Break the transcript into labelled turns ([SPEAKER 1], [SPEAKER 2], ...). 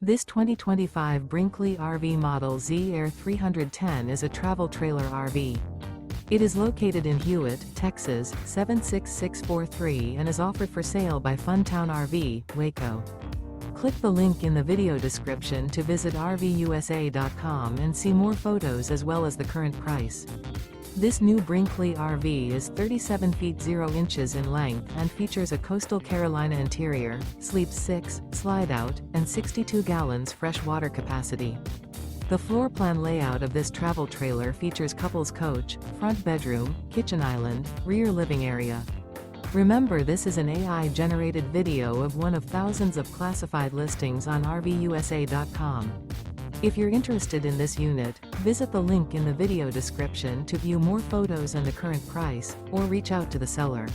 [SPEAKER 1] This 2025 Brinkley RV Model Z Air 310 is a travel trailer RV. It is located in Hewitt, Texas, 76643 and is offered for sale by Funtown RV, Waco. Click the link in the video description to visit RVUSA.com and see more photos as well as the current price. This new Brinkley RV is 37 feet 0 inches in length and features a Coastal Carolina interior, sleeps 6, slide-out, and 62 gallons fresh water capacity. The floor plan layout of this travel trailer features couples coach, front bedroom, kitchen island, rear living area. Remember, this is an AI-generated video of one of thousands of classified listings on RVUSA.com. If you're interested in this unit, visit the link in the video description to view more photos and the current price, or reach out to the seller.